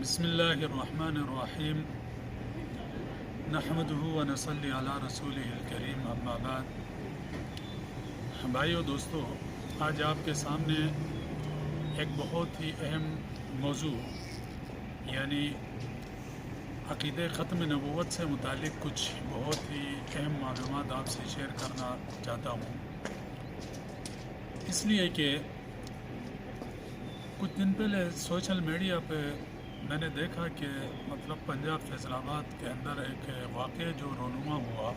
بسم اللہ الرحمن الرحیم نحمدہ و نصلی علی رسولہ الکریم اما بعد۔ بھائیو دوستو، آج آپ کے سامنے ایک بہت ہی اہم موضوع یعنی عقیدہ ختم نبوت سے متعلق کچھ بہت ہی اہم معلومات آپ سے شیئر کرنا چاہتا ہوں، اس لیے کہ کچھ دن پہلے سوشل میڈیا پہ میں نے دیکھا کہ پنجاب فیصل آباد کے اندر ایک واقعہ جو رونما ہوا،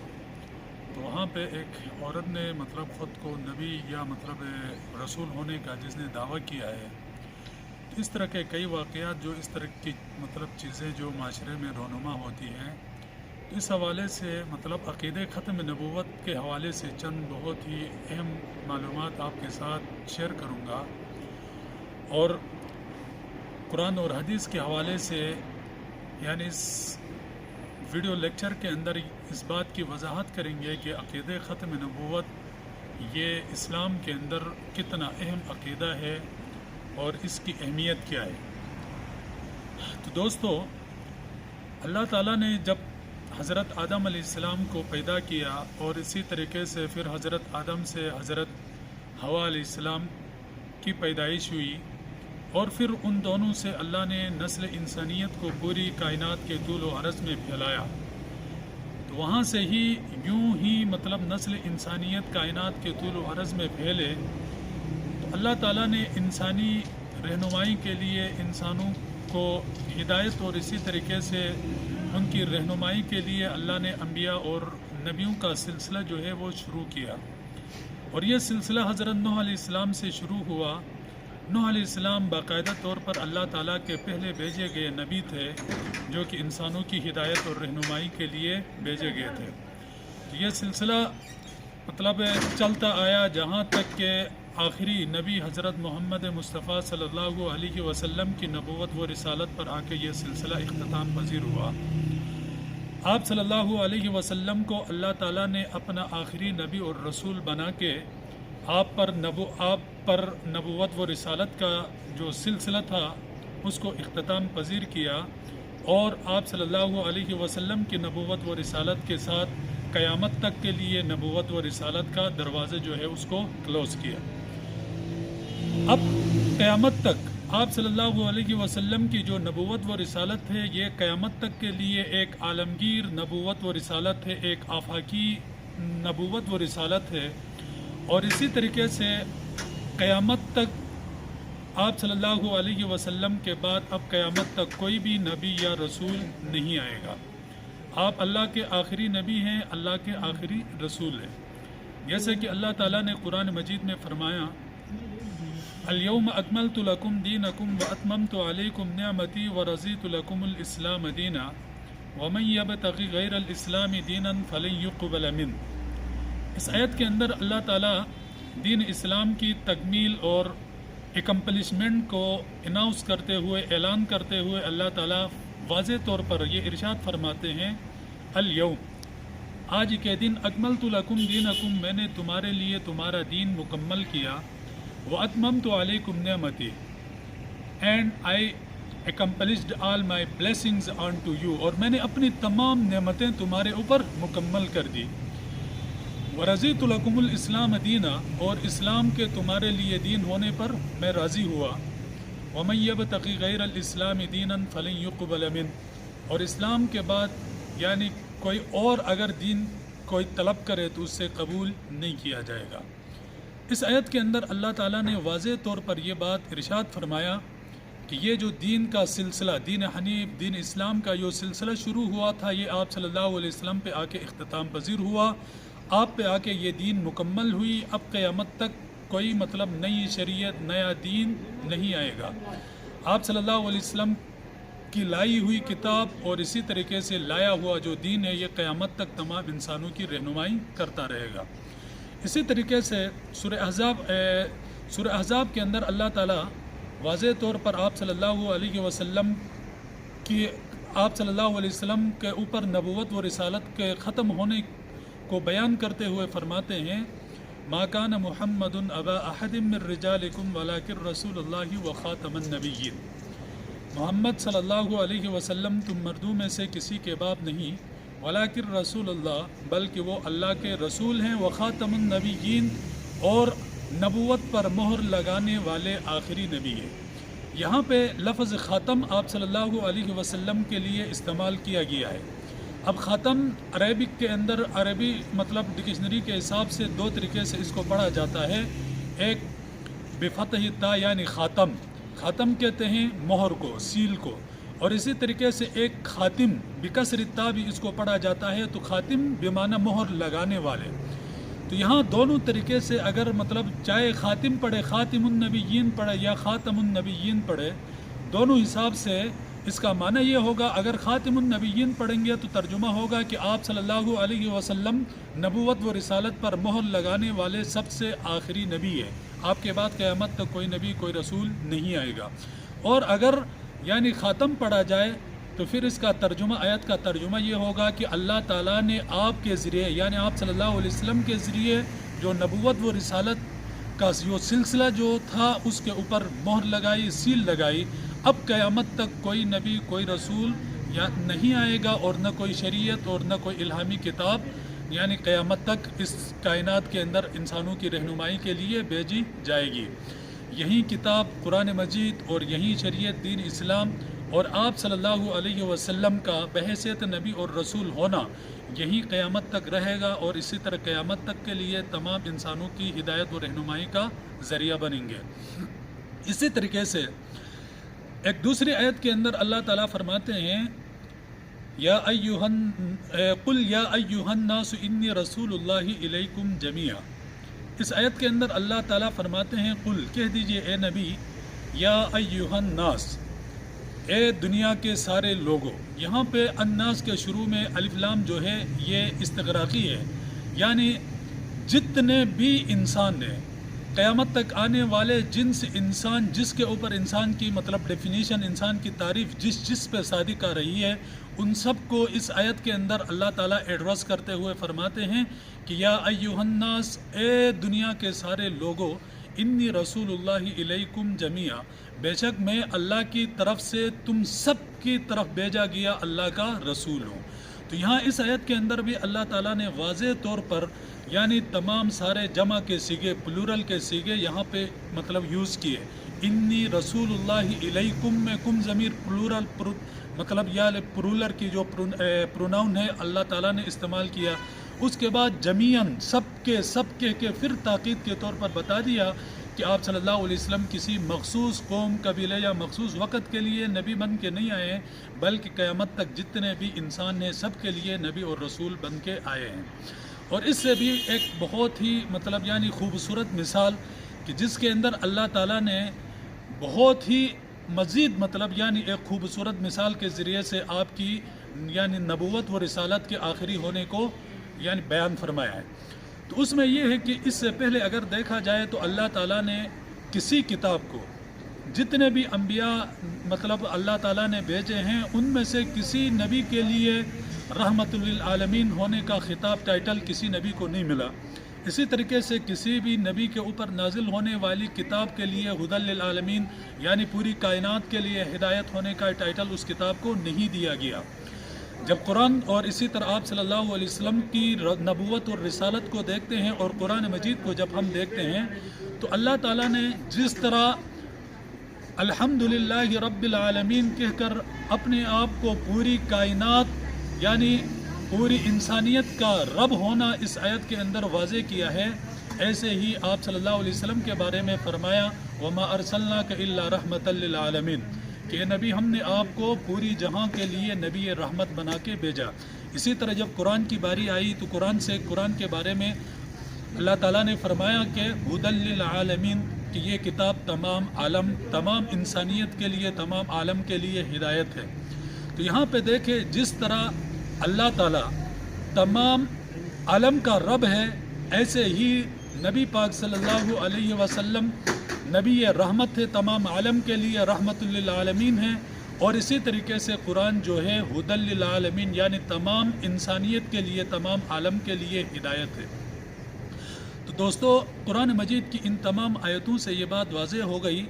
تو وہاں پہ ایک عورت نے خود کو نبی یا رسول ہونے کا جس نے دعویٰ کیا ہے۔ اس طرح کے کئی واقعات جو اس طرح کی چیزیں جو معاشرے میں رونما ہوتی ہیں، اس حوالے سے عقیدہ ختم نبوت کے حوالے سے چند بہت ہی اہم معلومات آپ کے ساتھ شیئر کروں گا، اور قرآن اور حدیث کے حوالے سے یعنی اس ویڈیو لیکچر کے اندر اس بات کی وضاحت کریں گے کہ عقیدہ ختم نبوت یہ اسلام کے اندر کتنا اہم عقیدہ ہے اور اس کی اہمیت کیا ہے۔ تو دوستو، اللہ تعالیٰ نے جب حضرت آدم علیہ السلام کو پیدا کیا اور اسی طریقے سے پھر حضرت آدم سے حضرت حوا علیہ السلام کی پیدائش ہوئی، اور پھر ان دونوں سے اللہ نے نسل انسانیت کو پوری کائنات کے طول و عرض میں پھیلایا، تو وہاں سے ہی یوں ہی نسل انسانیت کائنات کے طول و عرض میں پھیلے، تو اللہ تعالیٰ نے انسانی رہنمائی کے لیے انسانوں کو ہدایت اور اسی طریقے سے ان کی رہنمائی کے لیے اللہ نے انبیاء اور نبیوں کا سلسلہ جو ہے وہ شروع کیا، اور یہ سلسلہ حضرت نوح علیہ السلام سے شروع ہوا۔ نوح علیہ السلام باقاعدہ طور پر اللہ تعالیٰ کے پہلے بھیجے گئے نبی تھے، جو کہ انسانوں کی ہدایت اور رہنمائی کے لیے بھیجے گئے تھے۔ تو یہ سلسلہ چلتا آیا جہاں تک کہ آخری نبی حضرت محمد مصطفیٰ صلی اللہ علیہ وسلم کی نبوت و رسالت پر آ کے یہ سلسلہ اختتام پذیر ہوا۔ آپ صلی اللہ علیہ وسلم کو اللہ تعالیٰ نے اپنا آخری نبی اور رسول بنا کے آپ پر نبوت و رسالت کا جو سلسلہ تھا اس کو اختتام پذیر کیا، اور آپ صلی اللہ علیہ وسلم کی نبوت و رسالت کے ساتھ قیامت تک کے لیے نبوت و رسالت کا دروازہ جو ہے اس کو کلوز کیا۔ اب قیامت تک آپ صلی اللہ علیہ وسلم کی جو نبوت و رسالت ہے، یہ قیامت تک کے لیے ایک عالمگیر نبوت و رسالت ہے، ایک آفاقی نبوت و رسالت ہے، اور اسی طریقے سے قیامت تک آپ صلی اللہ علیہ وسلم کے بعد اب قیامت تک کوئی بھی نبی یا رسول نہیں آئے گا۔ آپ اللہ کے آخری نبی ہیں، اللہ کے آخری رسول ہیں، جیسے کہ اللہ تعالیٰ نے قرآن مجید میں فرمایا، الیوم اکملت لکم دینکم واتممت علیکم نعمتی ورضیت لکم الاسلام دینا ومن یبتغی غیر الاسلام دینا فلن یقبل منہ۔ اس آیت کے اندر اللہ تعالیٰ دین اسلام کی تکمیل اور اکمپلشمنٹ کو اناؤنس کرتے ہوئے، اعلان کرتے ہوئے اللہ تعالیٰ واضح طور پر یہ ارشاد فرماتے ہیں، الیوم آج کے دن اکملت لکم دینکم میں نے تمہارے لیے تمہارا دین مکمل کیا، واتممت علیکم نعمتی and I accomplished all my blessings onto you، اور میں نے اپنی تمام نعمتیں تمہارے اوپر مکمل کر دی، ورضیت لکم الاسلام دینا، اور اسلام کے تمہارے لیے دین ہونے پر میں راضی ہوا، ومن یبتغی غیر الاسلام دینا فلن یقبل منہ، اور اسلام کے بعد یعنی کوئی اور اگر دین کوئی طلب کرے تو اس سے قبول نہیں کیا جائے گا۔ اس آیت کے اندر اللہ تعالیٰ نے واضح طور پر یہ بات ارشاد فرمایا کہ یہ جو دین کا سلسلہ، دین حنیف، دین اسلام کا جو سلسلہ شروع ہوا تھا، یہ آپ صلی اللہ علیہ وسلم پہ آ کے اختتام پذیر ہوا، آپ پہ آ کے یہ دین مکمل ہوئی۔ اب قیامت تک کوئی نئی شریعت، نیا دین نہیں آئے گا۔ آپ صلی اللہ علیہ وسلم کی لائی ہوئی کتاب اور اسی طریقے سے لایا ہوا جو دین ہے، یہ قیامت تک تمام انسانوں کی رہنمائی کرتا رہے گا۔ اسی طریقے سے سورہ احزاب کے اندر اللہ تعالیٰ واضح طور پر آپ صلی اللہ علیہ وسلم کے اوپر نبوت و رسالت کے ختم ہونے کو بیان کرتے ہوئے فرماتے ہیں، ما کان محمد ابا احد من رجالکم ولکن رسول اللہ وخاتم النبیین۔ محمد صلی اللہ علیہ وسلم تم مردوں میں سے کسی کے باپ نہیں، ولیکن رسول اللہ بلکہ وہ اللہ کے رسول ہیں، وخاتم النبیین اور نبوت پر مہر لگانے والے آخری نبی ہیں۔ یہاں پہ لفظ خاتم آپ صلی اللہ علیہ وسلم کے لیے استعمال کیا گیا ہے۔ اب خاتم عربک کے اندر عربی مطلب ڈکشنری کے حساب سے دو طریقے سے اس کو پڑھا جاتا ہے۔ ایک بفتح تا یعنی خاتم، خاتم کہتے ہیں مہر کو، سیل کو، اور اسی طریقے سے ایک خاتم بکسر تا بھی اس کو پڑھا جاتا ہے، تو خاتم بمعنی مہر لگانے والے۔ تو یہاں دونوں طریقے سے اگر مطلب چاہے خاتم پڑھے، خاتم النبیین پڑھے یا خاتم النبیین پڑھے، دونوں حساب سے اس کا معنی یہ ہوگا، اگر خاتم النبیین پڑھیں گے تو ترجمہ ہوگا کہ آپ صلی اللہ علیہ وسلم نبوت و رسالت پر مہر لگانے والے سب سے آخری نبی ہے، آپ کے بعد قیامت تک کوئی نبی کوئی رسول نہیں آئے گا۔ اور اگر یعنی خاتم پڑھا جائے تو پھر اس کا ترجمہ، آیت کا ترجمہ یہ ہوگا کہ اللہ تعالیٰ نے آپ کے ذریعے یعنی آپ صلی اللہ علیہ وسلم کے ذریعے جو نبوت و رسالت کا جو سلسلہ جو تھا اس کے اوپر مہر لگائی، سیل لگائی۔ اب قیامت تک کوئی نبی کوئی رسول یا نہیں آئے گا، اور نہ کوئی شریعت اور نہ کوئی الہامی کتاب یعنی قیامت تک اس کائنات کے اندر انسانوں کی رہنمائی کے لیے بھیجی جائے گی۔ یہی کتاب قرآن مجید اور یہی شریعت دین اسلام اور آپ صلی اللہ علیہ وسلم کا بحیثیت نبی اور رسول ہونا یہی قیامت تک رہے گا، اور اسی طرح قیامت تک کے لیے تمام انسانوں کی ہدایت و رہنمائی کا ذریعہ بنیں گے۔ اسی طریقے سے ایک دوسری آیت کے اندر اللہ تعالیٰ فرماتے ہیں قل یا ایھا الناس انی رسول اللہ الیکم جمیعا۔ اس آیت کے اندر اللہ تعالیٰ فرماتے ہیں قل کہہ دیجئے اے نبی، یا ایھا الناس اے دنیا کے سارے لوگوں۔ یہاں پہ الناس کے شروع میں الف لام جو ہے یہ استغراقی ہے، یعنی جتنے بھی انسان نے قیامت تک آنے والے جنس انسان جس کے اوپر انسان کی مطلب ڈیفینیشن انسان کی تعریف جس پہ صادق آ رہی ہے، ان سب کو اس آیت کے اندر اللہ تعالیٰ ایڈریس کرتے ہوئے فرماتے ہیں کہ یا ایھا الناس اے دنیا کے سارے لوگوں، انی رسول اللہ الیکم جمیعا، بے شک میں اللہ کی طرف سے تم سب کی طرف بھیجا گیا اللہ کا رسول ہوں۔ تو یہاں اس آیت کے اندر بھی اللہ تعالیٰ نے واضح طور پر یعنی تمام سارے جمع کے سیغے پلورل کے سیغے یہاں پہ مطلب یوز کیے۔ انی رسول اللہ الیکم میں کم ضمیر پلورل مطلب یا پرولر کی جو پروناؤن ہے اللہ تعالیٰ نے استعمال کیا۔ اس کے بعد جمیعاً سب کے پھر تاکید کے طور پر بتا دیا کہ آپ صلی اللہ علیہ وسلم کسی مخصوص قوم قبیلے یا مخصوص وقت کے لیے نبی بن کے نہیں آئے ہیں، بلکہ قیامت تک جتنے بھی انسان ہیں سب کے لیے نبی اور رسول بن کے آئے ہیں۔ اور اس سے بھی ایک بہت ہی مطلب یعنی خوبصورت مثال کہ جس کے اندر اللہ تعالیٰ نے بہت ہی مزید مطلب یعنی ایک خوبصورت مثال کے ذریعے سے آپ کی یعنی نبوت و رسالت کے آخری ہونے کو یعنی بیان فرمایا ہے۔ تو اس میں یہ ہے کہ اس سے پہلے اگر دیکھا جائے تو اللہ تعالیٰ نے کسی کتاب کو جتنے بھی انبیاء مطلب اللہ تعالیٰ نے بھیجے ہیں ان میں سے کسی نبی کے لیے رحمت للعالمین ہونے کا خطاب ٹائٹل کسی نبی کو نہیں ملا۔ اسی طریقے سے کسی بھی نبی کے اوپر نازل ہونے والی کتاب کے لیے ہدی للعالمین یعنی پوری کائنات کے لیے ہدایت ہونے کا ٹائٹل اس کتاب کو نہیں دیا گیا۔ جب قرآن اور اسی طرح آپ صلی اللہ علیہ وسلم کی نبوت اور رسالت کو دیکھتے ہیں اور قرآن مجید کو جب ہم دیکھتے ہیں تو اللہ تعالیٰ نے جس طرح الحمدللہ رب العالمین کہہ کر اپنے آپ کو پوری کائنات یعنی پوری انسانیت کا رب ہونا اس آیت کے اندر واضح کیا ہے، ایسے ہی آپ صلی اللہ علیہ وسلم کے بارے میں فرمایا وَمَا أَرْسَلْنَاكَ إِلَّا رَحْمَةً لِلْعَالَمِينَ کہ نبی ہم نے آپ کو پوری جہاں کے لیے نبی رحمت بنا کے بھیجا۔ اسی طرح جب قرآن کی باری آئی تو قرآن کے بارے میں اللہ تعالیٰ نے فرمایا کہ ہدی للعالمین کہ یہ کتاب تمام عالم تمام انسانیت کے لیے تمام عالم کے لیے ہدایت ہے۔ تو یہاں پہ دیکھیں جس طرح اللہ تعالیٰ تمام عالم کا رب ہے، ایسے ہی نبی پاک صلی اللہ علیہ وسلم نبی رحمت ہے، تمام عالم کے لیے رحمت للعالمین ہے، اور اسی طریقے سے قرآن جو ہے ہدی للعالمین یعنی تمام انسانیت کے لیے تمام عالم کے لیے ہدایت ہے۔ تو دوستو قرآن مجید کی ان تمام آیتوں سے یہ بات واضح ہو گئی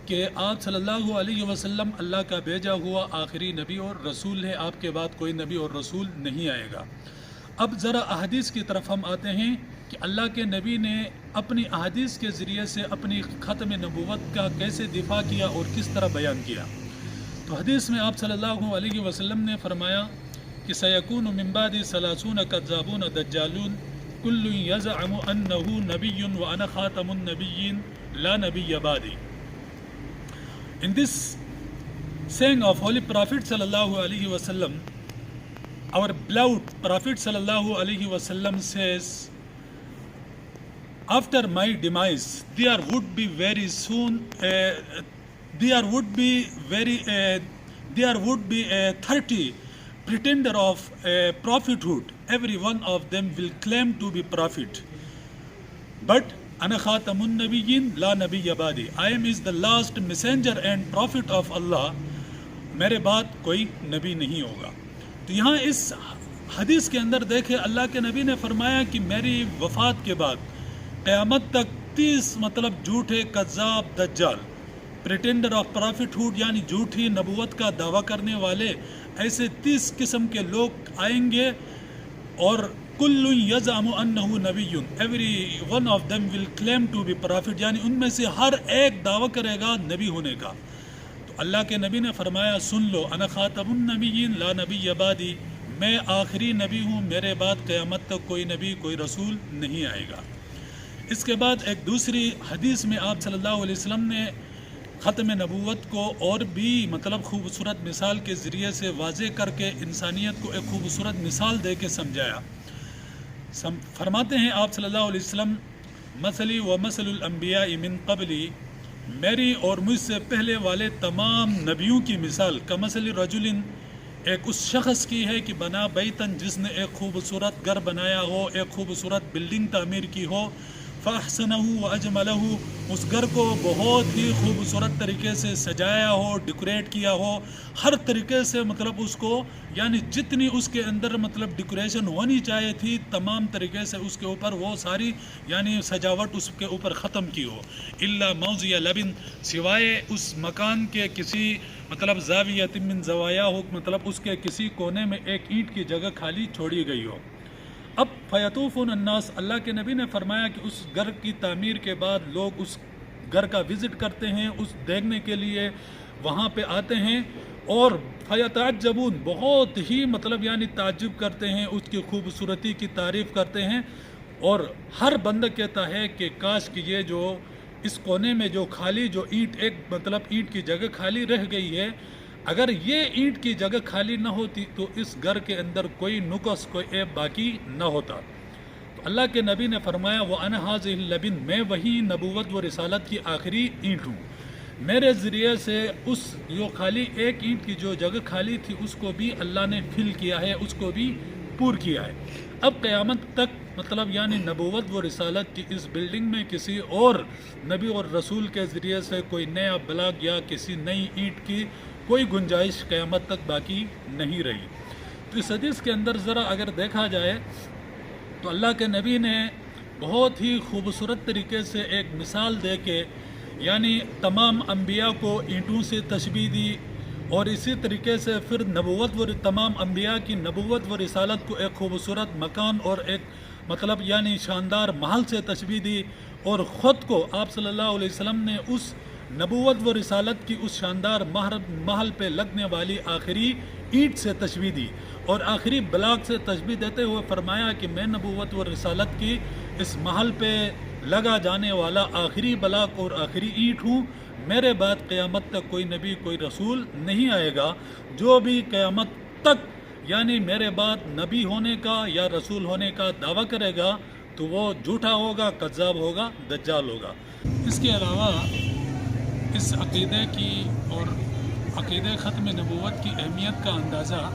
کہ آپ صلی اللہ علیہ وسلم اللہ کا بھیجا ہوا آخری نبی اور رسول ہے، آپ کے بعد کوئی نبی اور رسول نہیں آئے گا۔ اب ذرا احادیث کی طرف ہم آتے ہیں کہ اللہ کے نبی نے اپنی احادیث کے ذریعے سے اپنی ختم نبوت کا کیسے دفاع کیا اور کس طرح بیان کیا۔ تو حدیث میں آپ صلی اللہ علیہ وسلم نے فرمایا کہ سیکون من بعدی ثلاثون کذابون دجالون کل یزعم انہ نبی وانا خاتم النبیین لا نبی بعدی۔ In this saying of Holy Prophet sallallahu alaihi wasallam, our beloved Prophet sallallahu alaihi wasallam says, after my demise, there would be very soon, there would be 30 pretender of prophethood. Every one of them will claim to be prophet. But Ana Khatamun Nabiyyin La Nabiyya Badi. I am is the last messenger and prophet of Allah. میرے بعد کوئی نبی نہیں ہوگا۔ تو یہاں اس حدیث کے اندر دیکھیں اللہ کے نبی نے فرمایا کہ میری وفات کے بعد قیامت تک 30 جھوٹے کذاب دجال، پریٹینڈر آف پرافٹ ہوڈ یعنی جھوٹی نبوت کا دعویٰ کرنے والے، ایسے 30 قسم کے لوگ آئیں گے، اور کل یزعم انہ نبی، every one of them will claim to be prophet, یعنی ان میں سے ہر ایک دعویٰ کرے گا نبی ہونے کا۔ تو اللہ کے نبی نے فرمایا سن لو، انا خاتم النبیین لا نبی بعدی، میں آخری نبی ہوں، میرے بعد قیامت تک کوئی نبی کوئی رسول نہیں آئے گا۔ اس کے بعد ایک دوسری حدیث میں آپ صلی اللہ علیہ وسلم نے ختم نبوت کو اور بھی خوبصورت مثال کے ذریعے سے واضح کر کے انسانیت کو ایک خوبصورت مثال دے کے سمجھایا۔ فرماتے ہیں آپ صلی اللہ علیہ وسلم، مثلی و مثل الانبیاء من قبلی، میری اور مجھ سے پہلے والے تمام نبیوں کی مثال کمثل رجل، ایک اس شخص کی ہے کہ بنا بیتن، جس نے ایک خوبصورت گھر بنایا ہو، ایک خوبصورت بلڈنگ تعمیر کی ہو، فاحسنہ واجملہ، اس گھر کو بہت ہی خوبصورت طریقے سے سجایا ہو، ڈیکوریٹ کیا ہو، ہر طریقے سے اس کو یعنی جتنی اس کے اندر ڈیکوریشن ہونی چاہیے تھی تمام طریقے سے اس کے اوپر وہ ساری یعنی سجاوٹ اس کے اوپر ختم کی ہو، الا موضع لبن، سوائے اس مکان کے کسی زاویۃ من زوایا ہو، اس کے کسی کونے میں ایک اینٹ کی جگہ خالی چھوڑی گئی ہو۔ اب فیطوفون الناس، اللہ کے نبی نے فرمایا کہ اس گھر کی تعمیر کے بعد لوگ اس گھر کا وزٹ کرتے ہیں، اس دیکھنے کے لیے وہاں پہ آتے ہیں، اور فیتعجبون، بہت ہی یعنی تعجب کرتے ہیں، اس کی خوبصورتی کی تعریف کرتے ہیں، اور ہر بندہ کہتا ہے کہ کاش کہ یہ جو اس کونے میں جو خالی جو اینٹ ایک اینٹ کی جگہ خالی رہ گئی ہے، اگر یہ اینٹ کی جگہ خالی نہ ہوتی تو اس گھر کے اندر کوئی نقص کوئی عیب باقی نہ ہوتا۔ تو اللہ کے نبی نے فرمایا وَأَنَا هَٰذِهِ اللَّبِنُ، میں وہی نبوت و رسالت کی آخری اینٹ ہوں، میرے ذریعے سے اس جو خالی ایک اینٹ کی جو جگہ خالی تھی اس کو بھی اللہ نے فل کیا ہے، اس کو بھی پور کیا ہے۔ اب قیامت تک یعنی نبوت و رسالت کی اس بلڈنگ میں کسی اور نبی اور رسول کے ذریعے سے کوئی نیا بلاک یا کسی نئی اینٹ کی کوئی گنجائش قیامت تک باقی نہیں رہی۔ تو اس حدیث کے اندر ذرا اگر دیکھا جائے تو اللہ کے نبی نے بہت ہی خوبصورت طریقے سے ایک مثال دے کے یعنی تمام انبیاء کو اینٹوں سے تشبیہ دی، اور اسی طریقے سے پھر نبوت و تمام انبیاء کی نبوت و رسالت کو ایک خوبصورت مکان اور ایک یعنی شاندار محل سے تشبیہ دی، اور خود کو آپ صلی اللہ علیہ وسلم نے اس نبوت و رسالت کی اس شاندار محل پہ لگنے والی آخری اینٹ سے تشبیہ دی، اور آخری بلاک سے تشبیہ دیتے ہوئے فرمایا کہ میں نبوت و رسالت کی اس محل پہ لگا جانے والا آخری بلاک اور آخری اینٹ ہوں، میرے بعد قیامت تک کوئی نبی کوئی رسول نہیں آئے گا، جو بھی قیامت تک یعنی میرے بعد نبی ہونے کا یا رسول ہونے کا دعویٰ کرے گا تو وہ جھوٹا ہوگا، کذاب ہوگا، دجال ہوگا۔ اس کے علاوہ اس عقیدے کی اور عقیدہ ختم نبوت کی اہمیت کا اندازہ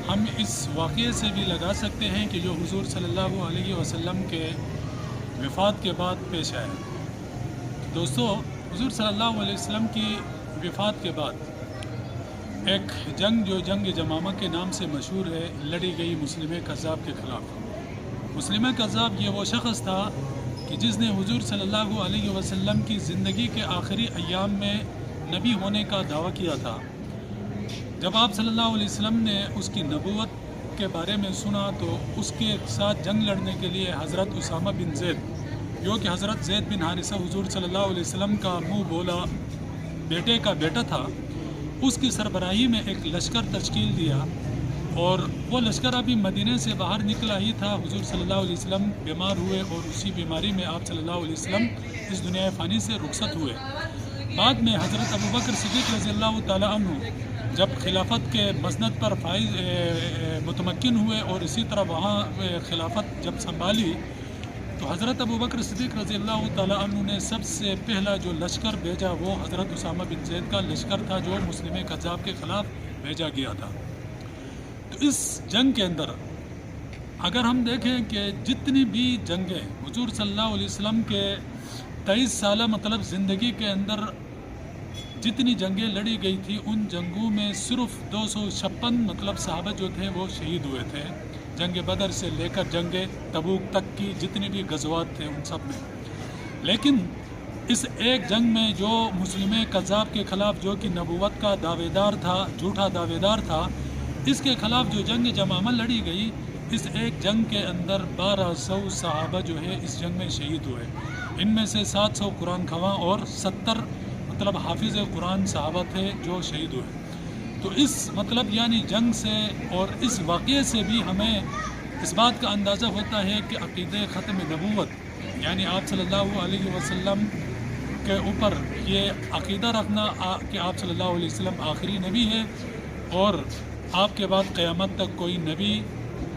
ہم اس واقعے سے بھی لگا سکتے ہیں کہ جو حضور صلی اللہ علیہ وسلم کے وفات کے بعد پیش آئے۔ دوستو، حضور صلی اللہ علیہ وسلم کی وفات کے بعد ایک جنگ جو جنگ جمامہ کے نام سے مشہور ہے لڑی گئی مسلم کذاب کے خلاف۔ مسلم کذاب یہ وہ شخص تھا کہ جس نے حضور صلی اللہ علیہ وسلم کی زندگی کے آخری ایام میں نبی ہونے کا دعویٰ کیا تھا، جب آپ صلی اللہ علیہ وسلم نے اس کی نبوت کے بارے میں سنا تو اس کے ساتھ جنگ لڑنے کے لیے حضرت اسامہ بن زید، جو کہ حضرت زید بن حارثہ حضور صلی اللہ علیہ وسلم کا منہ بولا بیٹے کا بیٹا تھا، اس کی سربراہی میں ایک لشکر تشکیل دیا، اور وہ لشکر ابھی مدینہ سے باہر نکلا ہی تھا۔ حضور صلی اللہ علیہ وسلم بیمار ہوئے اور اسی بیماری میں آپ صلی اللہ علیہ وسلم اس دنیا فانی سے رخصت ہوئے۔ بعد میں حضرت ابوبکر صدیق رضی اللہ تعالیٰ عنہ جب خلافت کے مسند پر متمکن ہوئے اور اسی طرح وہاں خلافت جب سنبھالی تو حضرت ابوبکر صدیق رضی اللہ تعالیٰ عنہ نے سب سے پہلا جو لشکر بھیجا وہ حضرت اسامہ بن زید کا لشکر تھا، جو مسلم کذاب کے خلاف بھیجا گیا تھا۔ تو اس جنگ کے اندر اگر ہم دیکھیں کہ جتنی بھی جنگیں حضور صلی اللہ علیہ وسلم کے 23 سالہ مطلب زندگی کے اندر جتنی جنگیں لڑی گئی تھی، ان جنگوں میں صرف 256 مطلب صحابہ جو تھے وہ شہید ہوئے تھے، جنگ بدر سے لے کر جنگ تبوک تک کی جتنی بھی غزوات تھے ان سب میں۔ لیکن اس ایک جنگ میں جو مسلم کذاب کے خلاف، جو کہ نبوت کا دعوے دار تھا، جھوٹا دعوے دار تھا، اس کے خلاف جو جنگ جمامہ لڑی گئی، اس ایک جنگ کے اندر 1200 صحابہ جو ہے اس جنگ میں شہید ہوئے۔ ان میں سے 700 قرآن خواں اور 70 مطلب حافظ قرآن صحابہ تھے جو شہید ہوئے۔ تو اس مطلب یعنی جنگ سے اور اس واقعے سے بھی ہمیں اس بات کا اندازہ ہوتا ہے کہ عقیدہ ختم نبوت یعنی آپ صلی اللہ علیہ وسلم کے اوپر یہ عقیدہ رکھنا کہ آپ صلی اللہ علیہ وسلم آخری نبی ہے، اور آپ کے بعد قیامت تک کوئی نبی،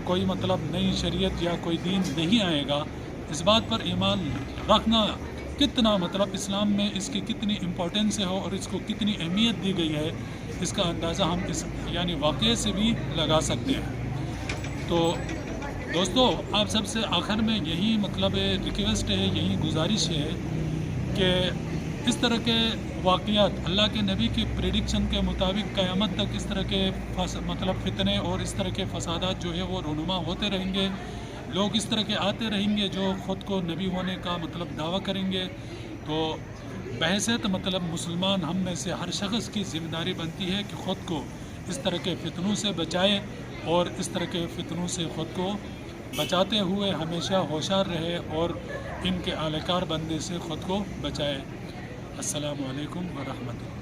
کوئی مطلب نئی شریعت یا کوئی دین نہیں آئے گا، اس بات پر ایمان رکھنا کتنا مطلب اسلام میں اس کی کتنی امپورٹنس ہے اور اس کو کتنی اہمیت دی گئی ہے، اس کا اندازہ ہم اس یعنی واقعے سے بھی لگا سکتے ہیں۔ تو دوستو، آپ سب سے آخر میں یہی مطلب ریکویسٹ ہے، یہی گزارش ہے کہ اس طرح کے واقعات اللہ کے نبی کی پریڈکشن کے مطابق قیامت تک اس طرح کے مطلب فتنے اور اس طرح کے فسادات جو ہے وہ رونما ہوتے رہیں گے، لوگ اس طرح کے آتے رہیں گے جو خود کو نبی ہونے کا مطلب دعویٰ کریں گے۔ تو بحیثیت مطلب مسلمان ہم میں سے ہر شخص کی ذمہ داری بنتی ہے کہ خود کو اس طرح کے فتنوں سے بچائے، اور اس طرح کے فتنوں سے خود کو بچاتے ہوئے ہمیشہ ہوشیار رہے اور ان کے اہلکار بندے سے خود کو بچائے۔ السلام علیکم ورحمۃ اللہ۔